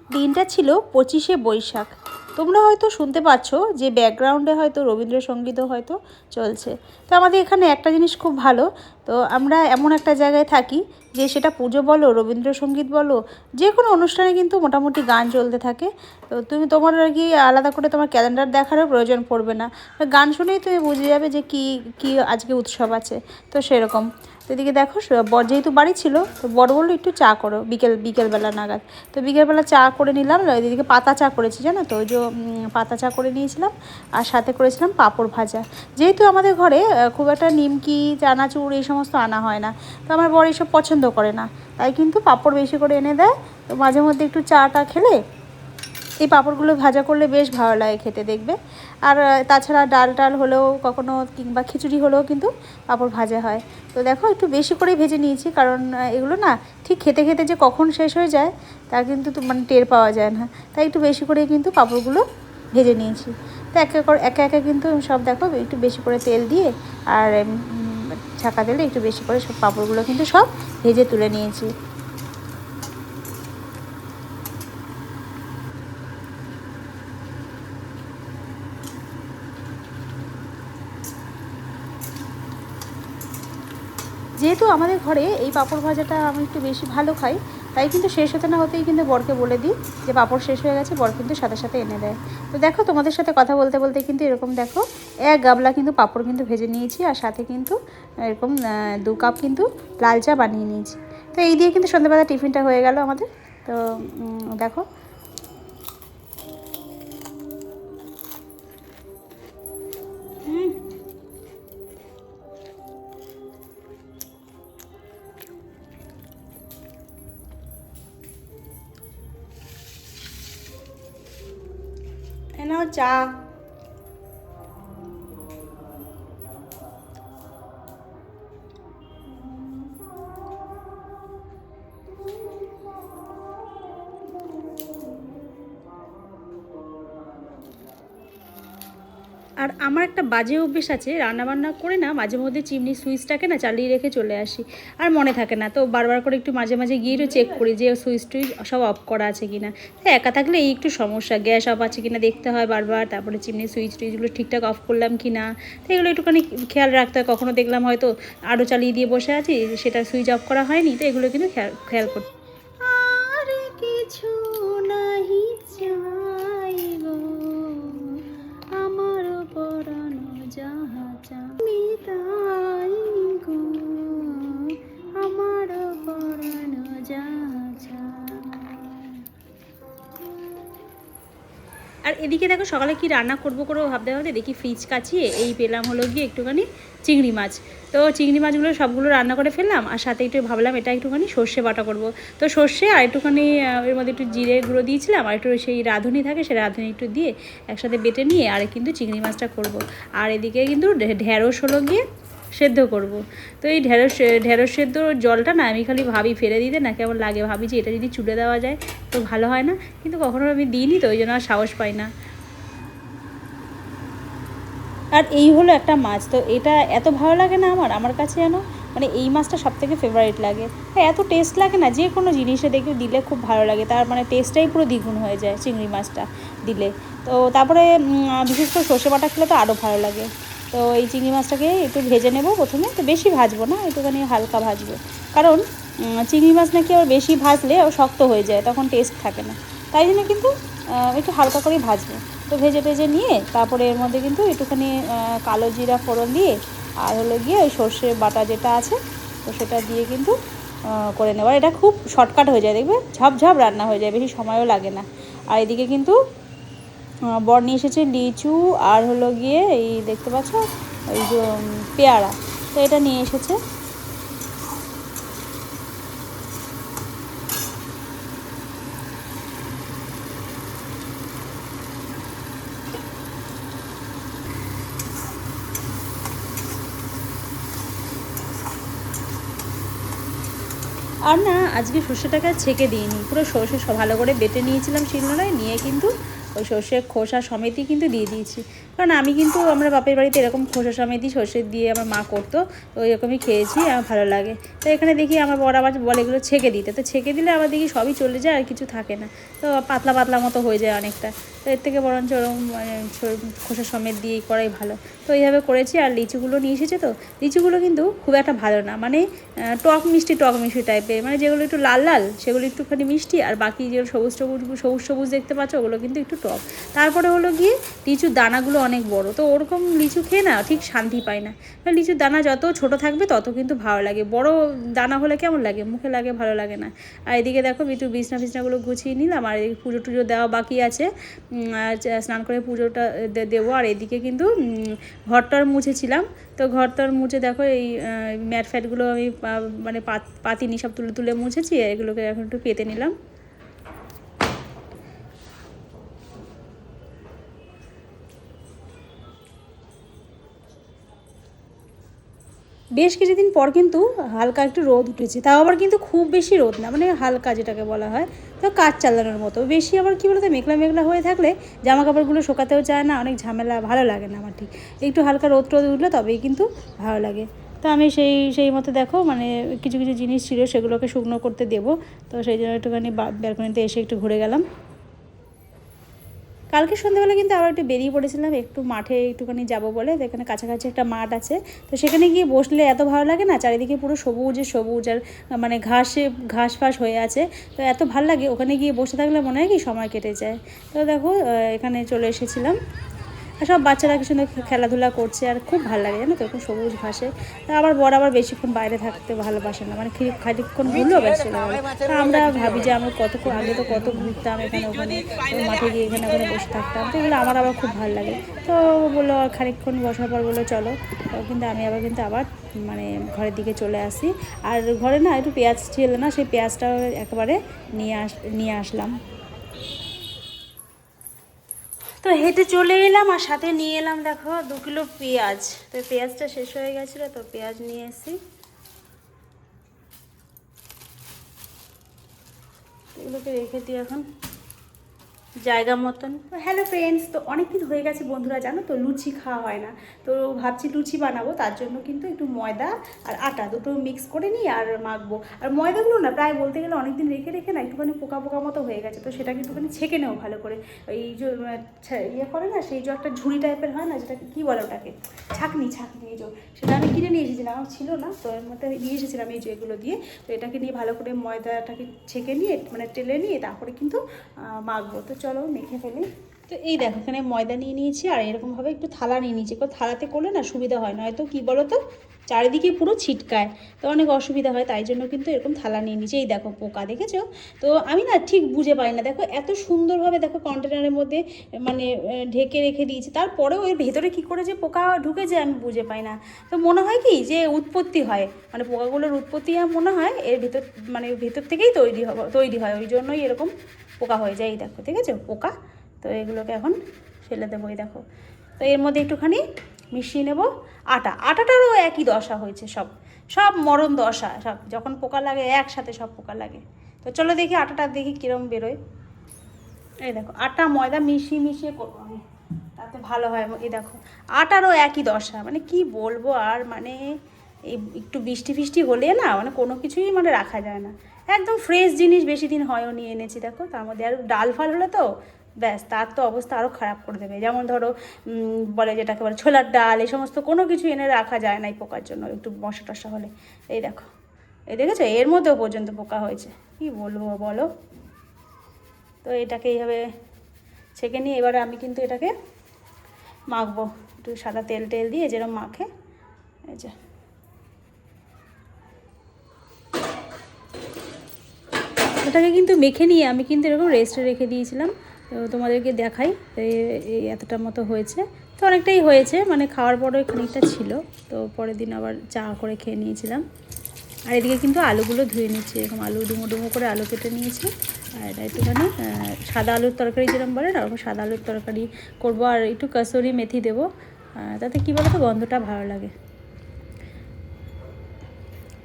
দিনটা ছিল 25শে বৈশাখ। তোমরা হয়তো শুনতে পাচ্ছ যে ব্যাকগ্রাউন্ডে হয়তো রবীন্দ্রসঙ্গীতও হয়তো চলছে। তো আমাদের এখানে একটা জিনিস খুব ভালো, তো আমরা এমন একটা জায়গায় থাকি যে সেটা পুজো বলো, রবীন্দ্রসঙ্গীত বলো, যে কোনো অনুষ্ঠানে কিন্তু মোটামুটি গান চলতে থাকে। তো তোমার আর কি আলাদা করে তোমার ক্যালেন্ডার দেখারও প্রয়োজন পড়বে না, গান শুনেই তুমি বুঝে যাবে যে কি আজকে উৎসব আছে। তো সেরকম। তো এদিকে দেখো বর যেহেতু বাড়ি ছিল, তো বর বললো একটু চা করো বিকেলবেলা নাগাদ। তো বিকেলবেলা চা করে নিলাম, এদিকে পাতা চা করেছি জানো তো, ওই যে পাতা চা করে নিয়েছিলাম, আর সাথে করেছিলাম পাঁপড় ভাজা। যেহেতু আমাদের ঘরে খুব একটা নিমকি চানাচুর এই সমস্ত আনা হয় না, তো আমার বর এইসব পছন্দ করে না, তাই কিন্তু পাঁপড় বেশি করে এনে দেয়। তো মাঝে মধ্যে একটু চাটা খেলে এই পাঁপড়গুলো ভাজা করলে বেশ ভালো লাগে খেতে, দেখবে। আর তাছাড়া ডাল হলেও কখনো, কিংবা খিচুড়ি হলেও কিন্তু পাঁপড় ভাজা হয়। তো দেখো একটু বেশি করেই ভেজে নিয়েছি, কারণ এগুলো না ঠিক খেতে খেতে যে কখন শেষ হয়ে যায় তা কিন্তু মানে টের পাওয়া যায় না, তাই একটু বেশি করেই কিন্তু পাঁপড়গুলো ভেজে নিয়েছি। তো একে একে কিন্তু সব দেখো একটু বেশি করে তেল দিয়ে আর ছাঁকা তেলে একটু বেশি করে সব পাঁপড়গুলো কিন্তু সব ভেজে তুলে নিয়েছি। যেহেতু আমাদের ঘরে এই পাঁপড় ভাজাটা আমি একটু বেশি ভালো খাই, তাই কিন্তু শেষ হতে না হতেই কিন্তু বরকে বলে দিই যে পাঁপড় শেষ হয়ে গেছে, বর কিন্তু সাথে সাথে এনে দেয়। তো দেখো তোমাদের সাথে কথা বলতে বলতে কিন্তু এরকম দেখো এক গাবলা কিন্তু পাঁপড় কিন্তু ভেজে নিয়েছি, আর সাথে কিন্তু এরকম 2 কাপ কিন্তু লাল চা বানিয়ে নিয়েছি। তো এই দিয়ে কিন্তু সন্ধ্যাবেলা টিফিনটা হয়ে গেল আমাদের। তো দেখো নাও চা। আর আমার একটা বাজে অভ্যেস আছে, রান্নাবান্না করে না মাঝে মধ্যে চিমনির সুইচটাকে না চালিয়ে রেখে চলে আসি, আর মনে থাকে না। তো বারবার করে একটু মাঝে মাঝে গিয়ে একটু চেক করি যে সুইচ টুইচ সব অফ করা আছে কিনা। তো একা থাকলে এই একটু সমস্যা, গ্যাস অফ আছে কিনা দেখতে হয় বারবার, তারপরে চিমনির সুইচ টুইচগুলো ঠিকঠাক অফ করলাম কি না, তো এগুলো একটুখানি খেয়াল রাখতে হয়। কখনো দেখলাম হয়তো আরও চালিয়ে দিয়ে বসে আছি, সেটা সুইচ অফ করা হয়নি, তো এগুলো কিন্তু খেয়াল করতে। আর কিছু নাহি চাই গো আমার পরানো যাহা চাই তাই গো আমার পরানো যাহা চাই। আর এদিকে দেখো সকালে কি রান্না করবো ভাবতে ভাবতে দেখি ফ্রিজ কাচিয়ে এই পেলাম হলো গিয়ে একটুখানি চিংড়ি মাছ। তো চিংড়ি মাছগুলো সবগুলো রান্না করে ফেললাম, আর সাথে একটু ভাবলাম এটা একটুখানি সর্ষে বাটা করব। তো সর্ষে আর একটুখানি এর মধ্যে একটু জিরে গুঁড়ো দিয়েছিলাম, আর একটু সেই রাঁধুনি থাকে সেই রাঁধুনি একটু দিয়ে একসাথে বেটে নিয়ে আর কিন্তু চিংড়ি মাছটা করব। আর এদিকে কিন্তু ঢ্যাঁড়স হলো গিয়ে সেদ্ধ করব। তো এই ঢ্যাঁড়স সেদ্ধ জলটা না আমি খালি ভাবি ফেলে দিতে না কেমন লাগে, ভাবি যে এটা যদি চুলে দেওয়া যায় তো ভালো হয় না, কিন্তু কখনো আমি দিইনি, তো ওই জন্য আর সাহস পাই না। আর এই হলো একটা মাছ, তো এটা এত ভালো লাগে না আমার কাছে যেন, মানে এই মাছটা সবথেকে ফেভারিট লাগে। এত টেস্ট লাগে না, যে কোনো জিনিসে দেখে দিলে খুব ভালো লাগে, তার মানে টেস্টটাই পুরো দ্বিগুণ হয়ে যায় চিংড়ি মাছটা দিলে। তো তারপরে বিশেষ করে সর্ষে বাটা খেলে তো আরও ভালো লাগে। তো এই চিংড়ি মাছটাকে একটু ভেজে নেব প্রথমে, তো বেশি ভাজবো না, একটুখানি হালকা ভাজবো, কারণ চিংড়ি মাছ নাকি আবার বেশি ভাজলে শক্ত হয়ে যায়, তখন টেস্ট থাকে না, তাই জন্য কিন্তু একটু হালকা করেই ভাজবো। তো ভেজে টেজে নিয়ে তারপরে এর মধ্যে কিন্তু একটুখানি কালো জিরা ফোড়ন দিয়ে আর হলো গিয়ে ওই সর্ষে বাটা যেটা আছে তো সেটা দিয়ে কিন্তু করে নেওয়ার, এটা খুব শর্টকাট হয়ে যায়, দেখবে ঝপঝপ রান্না হয়ে যায়, বেশি সময়ও লাগে না। আর এদিকে কিন্তু বর নিয়ে এসেছে লিচু আর হলো গিয়ে এই দেখতে পাচ্ছ এই যে পেয়ারা, তো এটা নিয়ে এসেছে। আর না আজকে সর্ষেটাকে ছেঁকে দিইনি, পুরো সর্ষে ভালো করে বেটে নিয়েছিলাম শিলনোড়ায়, নিয়ে কিন্তু ওই সর্ষে খোসা সমেতই কিন্তু দিয়ে দিয়েছি, কারণ আমি কিন্তু আমরা বাপের বাড়িতে এরকম খোসা সমেতই সর্ষে দিয়ে আমার মা করতো, তো এরকমই খেয়েছি, আমার ভালো লাগে। তো এখানে দেখি আমার বড় আবার বলে এগুলো ছেঁকে দিতে, তো ছেঁকে দিলে আবার দেখি সবই চলে যায় আর কিছু থাকে না, তো পাতলা পাতলা মতো হয়ে যায় অনেকটা। তো এর থেকে বরঞ্চ ওরকম খোসা সমেত দিয়ে করাই ভালো। তো এইভাবে করেছি। আর লিচুগুলো নিয়ে এসেছে, তো লিচুগুলো কিন্তু খুব একটা ভালো না, মানে টক মিষ্টি টাইপের, মানে যেগুলো একটু লাল লাল সেগুলো একটুখানি মিষ্টি, আর বাকি যেগুলো সবুজ সবুজ দেখতে পাচ্ছ ওগুলো কিন্তু একটু টক। তারপরে হলো গিয়ে লিচুর দানাগুলো অনেক বড়, তো ওরকম লিচু খেয়ে না ঠিক শান্তি পায় না। লিচুর দানা যত ছোট থাকবে তত কিন্তু ভালো লাগে, বড় দানা হলে কেমন লাগে, মুখে লাগে, ভালো লাগে না। আর এদিকে দেখো একটু বিছনাগুলো গুছিয়ে নিলাম, আর এদিকে পুজো টুজো দেওয়া বাকি আছে, স্নান করে পুজোটা দেবো। আর এদিকে কিন্তু ঘরটার মুছেছিলাম, তো ঘরটার মুছে দেখো এই ম্যাট ফ্যাটগুলো আমি মানে পাতিনি, সব তুলে তুলে মুছেছি, এগুলোকে এখন একটু পেতে নিলাম। বেশ কিছুদিন পর কিন্তু হালকা একটু রোদ উঠেছে, তাও আবার কিন্তু খুব বেশি রোদ না, মানে হালকা যেটাকে বলা হয়, তো কাজ চালানোর মতো। বেশি আবার কী বলতো মেঘলা মেঘলা হয়ে থাকলে জামা কাপড়গুলো শোকাতেও চায় না, অনেক ঝামেলা, ভালো লাগে না আমার ঠিক। একটু হালকা রোদ উঠলে তবেই কিন্তু ভালো লাগে। তো আমি সেই মতো দেখো মানে কিছু কিছু জিনিস ছিল সেগুলোকে শুকনো করতে দেবো, তো সেই জন্য একটুখানি ব্যালকনিতে এসে একটু ঘুরে গেলাম। কালকে সন্ধ্যাবেলা কিন্তু আবার একটু বেরিয়ে পড়েছিলাম একটু মাঠে একটুখানি যাবো বলে, এখানে কাছাকাছি একটা মাঠ আছে, তো সেখানে গিয়ে বসলে এত ভালো লাগে না, চারিদিকে পুরো সবুজ আর মানে ঘাস ফাঁস হয়ে আছে, তো এত ভালো লাগে ওখানে গিয়ে বসে থাকলে মনে হয় কি সময় কেটে যায়। তো দেখো এখানে চলে এসেছিলাম, আর সব বাচ্চারা কি সুন্দর খেলাধুলা করছে, আর খুব ভালো লাগে জানো তো এরকম সবুজ ঘাসে। তা আবার বড় আবার বেশিক্ষণ বাইরে থাকতে ভালোবাসে না, মানে খানিকক্ষণ ঘুরলেও বেশ চলে গেল। তা আমরা ভাবি যে আমরা আগে তো কত ঘুরতাম এখানে ওখানে, মাঠে গিয়ে এখানে ওখানে বসে থাকতাম, তো এগুলো আমার আবার খুব ভালো লাগে। তো বললো খানিকক্ষণ বসার পর বললো চলো, কিন্তু আমি আবার মানে ঘরের দিকে চলে আসি। আর ঘরে না একটু পেঁয়াজ ছিল না, সেই পেঁয়াজটাও একেবারে নিয়ে আসলাম। তো হেঁটে চলে এলাম, আর সাথে নিয়ে এলাম দেখো 2 কিলো পেঁয়াজ। তো পেঁয়াজটা শেষ হয়ে গেছিলো, তো পেঁয়াজ নিয়ে এসেছি, এগুলোকে রেখে দিই এখন জায়গা মতন। তো হ্যালো ফ্রেন্ডস, তো অনেক দিন হয়ে গেছে বন্ধুরা জানো তো লুচি খাওয়া হয় না, তো ভাবছি লুচি বানাবো, তার জন্য কিন্তু একটু ময়দা আর আটা দুটো মিক্স করে নিই আর মাখবো। আর ময়দাগুলো না প্রায় বলতে গেলে অনেক দিন রেখে না একটুখানি পোকা পোকা মতো হয়ে গেছে, তো সেটাকে একটুখানি ছেঁকে নেবো ভালো করে। ওই যে ইয়ে করে না, সেই যে একটা ঝুড়ি টাইপের হয় না, যেটাকে কী বলে ওটাকে, ছাঁকনি এই যে, সেটা আমি কিনে নিয়ে এসেছিলাম, আমার ছিল না, তো এর মধ্যে নিয়ে এসেছিলাম এই যে এগুলো দিয়ে। তো এটাকে নিয়ে ভালো করে ময়দাটাকে ছেঁকে নিয়ে মানে টেলে নিয়ে তারপরে কিন্তু মাখবো। তো চলো মেখে ফেলি। তো এই দেখো এখানে ময়দা নিয়ে নিয়েছি, আর এরকমভাবে একটু থালা নিয়ে নিয়েছি, থালাতে করলে না সুবিধা হয়, নয়তো কী বলো তো চারিদিকে পুরো ছিটকায়, তো অনেক অসুবিধা হয়, তাই জন্য কিন্তু এরকম থালা নিয়ে নিয়েছি। এই দেখো পোকা দেখেছো, তো আমি না ঠিক বুঝে পাই না, দেখো এত সুন্দরভাবে দেখো কন্টেনারের মধ্যে মানে ঢেকে রেখে দিয়েছি, তারপরেও এর ভেতরে কী করে যে পোকা ঢুকে যায় আমি বুঝে পাই না। তো মনে হয় কি যে উৎপত্তি হয়, মানে পোকাগুলোর উৎপত্তি মনে হয় এর ভেতর, মানে ভেতর থেকেই তৈরি হয়, ওই জন্যই এরকম পোকা হয়ে যায়। এই দেখো ঠিক আছে পোকা, তো এগুলোকে এখন ফেলে দেবো। এই দেখো, তো এর মধ্যে একটুখানি মিশিয়ে নেব আটাটারও একই দশা হয়েছে, সব মরণ দশা, সব যখন পোকা লাগে একসাথে সব পোকা লাগে। তো চলো দেখি আটাটা দেখি কীরকম বেরোয়। এই দেখো আটা ময়দা মিশিয়ে করবো আমি, তাতে ভালো হয়। এই দেখো আটারও একই দশা, মানে কি বলবো আর, মানে এই একটু বৃষ্টি হলে না মানে কোনো কিছুই মানে রাখা যায় না, একদম ফ্রেশ জিনিস বেশি দিন হয়ও নিয়ে এনেছি দেখো, তার মধ্যে আর ডাল ফাল হলে তো ব্যাস তার তো অবস্থা আরও খারাপ করে দেবে। যেমন ধরো বলে যেটাকে বলে ছোলার ডাল, এই সমস্ত কোনো কিছু এনে রাখা যায় না এই পোকার জন্য, একটু মশা টশা হলে। এই দেখো এই দেখেছো এর মধ্যেও পর্যন্ত পোকা হয়েছে, কি বলবো বলো। তো এটাকে এইভাবে ছেঁকে নিয়ে এবারে আমি কিন্তু এটাকে মাখবো, একটু সাদা তেল দিয়ে যেরকম মাখে, এই যে ওটাকে কিন্তু মেখে নিয়ে আমি কিন্তু এরকম রেস্টে রেখে দিয়েছিলাম। তো তোমাদেরকে দেখাই, এই এতটা মতো হয়েছে, তো অনেকটাই হয়েছে, মানে খাওয়ার পরে খানিকটা ছিল, তো পরের দিন আবার চা করে খেয়ে নিয়েছিলাম। আর এদিকে কিন্তু আলুগুলো ধুয়ে নিচ্ছি, এরকম আলু ডুমো করে আলু কেটে নিয়েছি, আর এটা একটুখানি সাদা আলুর তরকারি যেরকম বলে না ওরকম সাদা আলুর তরকারি করবো, আর একটু কাসুরি মেথি দেবো, তাতে কী বলো তো গন্ধটা ভালো লাগে।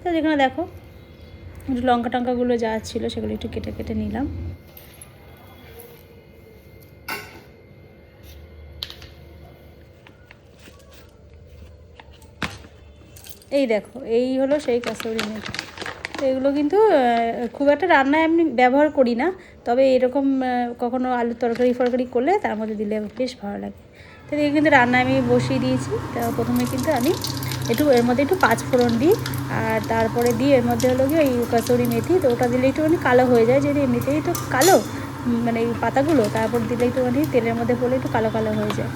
তো যেখানে দেখো একটু লঙ্কা টঙ্কাগুলো যা ছিল সেগুলো একটু কেটে নিলাম। এই দেখো, এই হলো সেই কাসুরি মেথি। তো এগুলো কিন্তু খুব একটা রান্নায় আমি ব্যবহার করি না, তবে এরকম কখনো আলুর তরকারি করলে তার মধ্যে দিলে বেশ ভালো লাগে। তো এই কিন্তু রান্নায় আমি বসিয়ে দিয়েছি। তো প্রথমে কিন্তু আমি এর মধ্যে একটু পাঁচফোড়ন দিই, আর তারপরে দিই এর মধ্যে হলো গিয়ে এই কাসুরি মেথি। তো ওটা দিলে একটুখানি কালো হয়ে যায়, যেহেতু এমনিতেই তো কালো মানে এই পাতাগুলো, তারপর দিলে একটুখানি তেলের মধ্যে পড়লে একটু কালো কালো হয়ে যায়।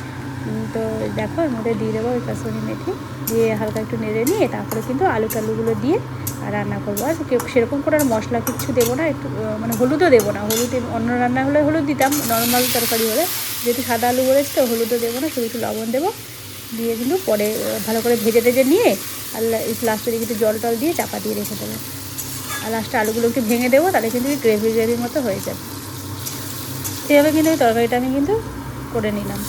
তো দেখো এর মধ্যে দিয়ে দেবো ওই কাসুরি মেথি, দিয়ে হালকা একটু নেড়ে নিয়ে তারপরে কিন্তু আলু টালুগুলো দিয়ে আর রান্না করবো। আর সেরকম করে আর মশলা কিছু দেবো না, একটু মানে হলুদও দেবো না। হলুদ অন্য রান্না হলে হলুদ দিতাম, নর্মাল তরকারি হলে, যেহেতু সাদা আলু বলেছি তো হলুদও দেবো না, শুধু একটু লবণ দেবো। দিয়ে কিন্তু পরে ভালো করে ভেজে টেজে নিয়ে আর একটু লাস্টে দিকে একটু জল টল দিয়ে চাপা দিয়ে রেখে দেবো। আর লাস্টে আলুগুলো একটু ভেঙে দেবো, তাহলে কিন্তু গ্রেভির মতো হয়ে যাবে। সেভাবে কিন্তু ওই তরকারিটা আমি কিন্তু করে নিলাম।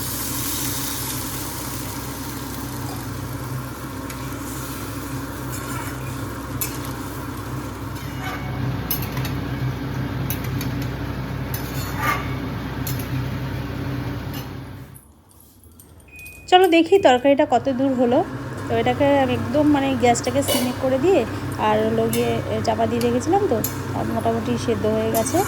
চলো দেখি তরকারিটা কত দূর হলো। তো এটাকে আমি একদম মানে গ্যাসটাকে সিমে করে দিয়ে আর হলো গিয়ে চাপা দিয়ে রেখেছিলাম, তো মোটামুটি সেদ্ধ হয়ে গেছে।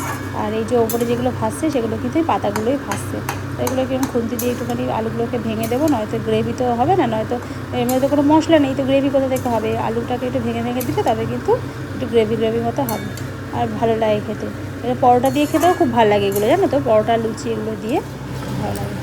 আর এই যে ওপরে যেগুলো ভাসছে সেগুলো কিন্তু এই পাতাগুলোই ভাসছে। তো এগুলোকে আমি খুন্তি দিয়ে একটুখানি আলুগুলোকে ভেঙে দেবো, নয়তো গ্রেভি তো হবে না, নয়তো এর মধ্যে কোনো মশলা নেই, তো গ্রেভি কোথা থেকে হবে। আলুটাকে একটু ভেঙে ভেঙে দিলে তবে কিন্তু একটু গ্রেভি মতো হবে আর ভালো লাগে খেতে। এটা পরোটা দিয়ে খেতেও খুব ভালো লাগে এগুলো, জানো তো, পরোটা লুচি এগুলো দিয়ে ভালো লাগে।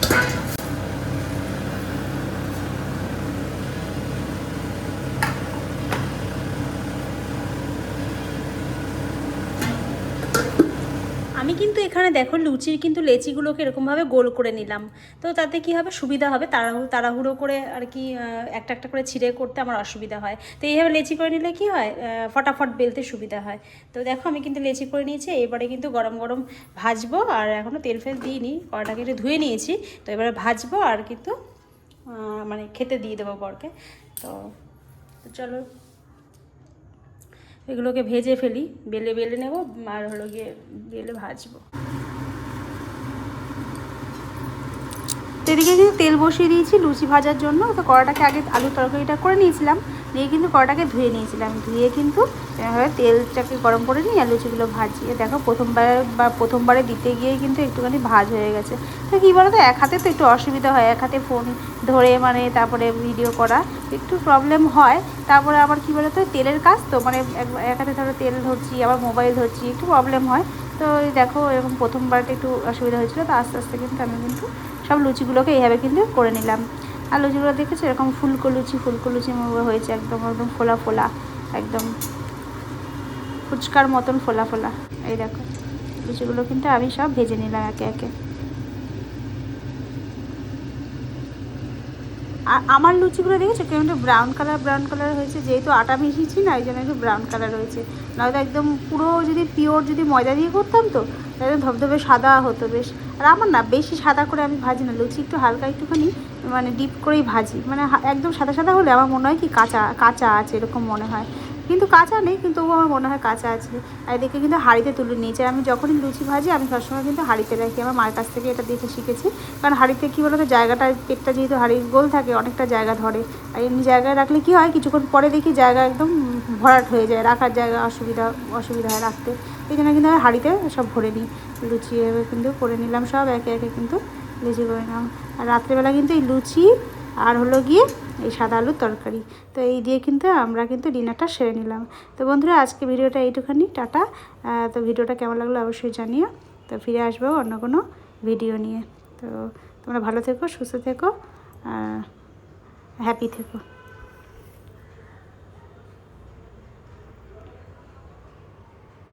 আমি কিন্তু এখানে দেখো লুচির কিন্তু লেচিগুলোকে এরকমভাবে গোল করে নিলাম। তো তাতে কি হবে, সুবিধা হবে, তাড়াহুড়ো করে আর কি একটা একটা করে ছিঁড়ে করতে আমার অসুবিধা হয়। তো এইভাবে লেচি করে নিলে কি হয়, ফটাফট বেলতে সুবিধা হয়। তো দেখো আমি কিন্তু লেচি করে নিয়েছি, এবারে কিন্তু গরম গরম ভাজবো। আর এখনও তেল ফেল দিইনি, কড়াটাকে একটু ধুয়ে নিয়েছি। তো এবারে ভাজবো আর কিন্তু মানে খেতে দিয়ে দেবো বরকে। তো চলো এগুলোকে ভেজে ফেলি, বেলে বেলে নেবো আর হলো গিয়ে বেলে ভাজবো। তো এদিকে কিন্তু তেল বসিয়ে দিয়েছি লুচি ভাজার জন্য। তো কড়াটাকে আগে আলুর তরকারিটা করে নিয়েছিলাম, নিয়ে কিন্তু কড়াটাকে ধুয়ে নিয়েছিলাম, ধুয়ে কিন্তু এভাবে তেলটাকে গরম করে নিয়ে আর লুচিগুলো ভাজিয়ে দেখো প্রথমবারে দিতে গিয়েই কিন্তু একটুখানি ভাজ হয়ে গেছে। তো কী বলো তো, এক হাতে তো একটু অসুবিধা হয়, এক হাতে ফোন ধরে মানে তারপরে ভিডিও করা একটু প্রবলেম হয়। তারপরে আবার কী বলো তো, তেলের কাজ তো মানে এক হাতে ধরো তেল ধরছি আবার মোবাইল ধরছি, একটু প্রবলেম হয়। তো দেখো এরকম প্রথমবারটা একটু অসুবিধা হয়েছিলো, তো আস্তে আস্তে কিন্তু আমি কিন্তু সব লুচিগুলোকে এইভাবে কিন্তু করে নিলাম। আর লুচিগুলো দেখেছো এরকম ফুলকো লুচি হয়েছে, একদম একদম ফোলা ফোলা, একদম ফুচকার মতন ফোলা ফোলা। এই দেখো লুচিগুলো কিন্তু আমি সব ভেজে নিলাম একে একে। আর আমার লুচিগুলো দেখেছো কেমন একটু ব্রাউন কালার হয়েছে, যেহেতু আটা মিশিয়েছি না, এই জন্য একটু ব্রাউন কালার হয়েছে। নয়তো একদম পুরো যদি পিওর যদি ময়দা দিয়ে করতাম তো একদম ধবধবে সাদা হতো বেশ। আর আমার না বেশি সাদা করে আমি ভাজি না লুচি, একটু হালকা একটুখানি মানে ডিপ করেই ভাজি, মানে একদম সাদা সাদা হলে আমার মনে হয় কি কাঁচা কাঁচা আছে এরকম মনে হয়, কিন্তু কাঁচা নেই, কিন্তু তবুও আমার মনে হয় কাঁচা আছে। আর এদিকে কিন্তু হাঁড়িতে তুলে নিয়েছি। আমি যখনই লুচি ভাজি আমি সবসময় কিন্তু হাঁড়িতে রাখি, আমার মায়ের কাছ থেকে এটা দেখে শিখেছি। কারণ হাঁড়িতে কী বলো তো, জায়গাটা পেটটা যেহেতু হাঁড়ির গোল থাকে অনেকটা জায়গা ধরে। আর এমনি জায়গায় রাখলে কী হয়, কিছুক্ষণ পরে দেখি জায়গা একদম ভরাট হয়ে যায়, রাখার জায়গা অসুবিধা হয় রাখতে। এই জন্য কিন্তু আমি হাঁড়িতে সব ভরে নিই লুচি। এবার কিন্তু করে নিলাম সব একে একে কিন্তু লুচি করে নিলাম। আর রাত্রেবেলা কিন্তু এই লুচি আর হলো গিয়ে এই সাদা আলুর তরকারি, তো এই দিয়ে কিন্তু আমরা কিন্তু ডিনারটা সেরে নিলাম। তো বন্ধুরা আজকে ভিডিওটা এইটুখানি, টাটা। তো ভিডিওটা কেমন লাগলো অবশ্যই জানিও। তো ফিরে আসবো অন্য কোনো ভিডিও নিয়ে। তো তোমরা ভালো থেকো, সুস্থ থেকো, হ্যাপি থেকো।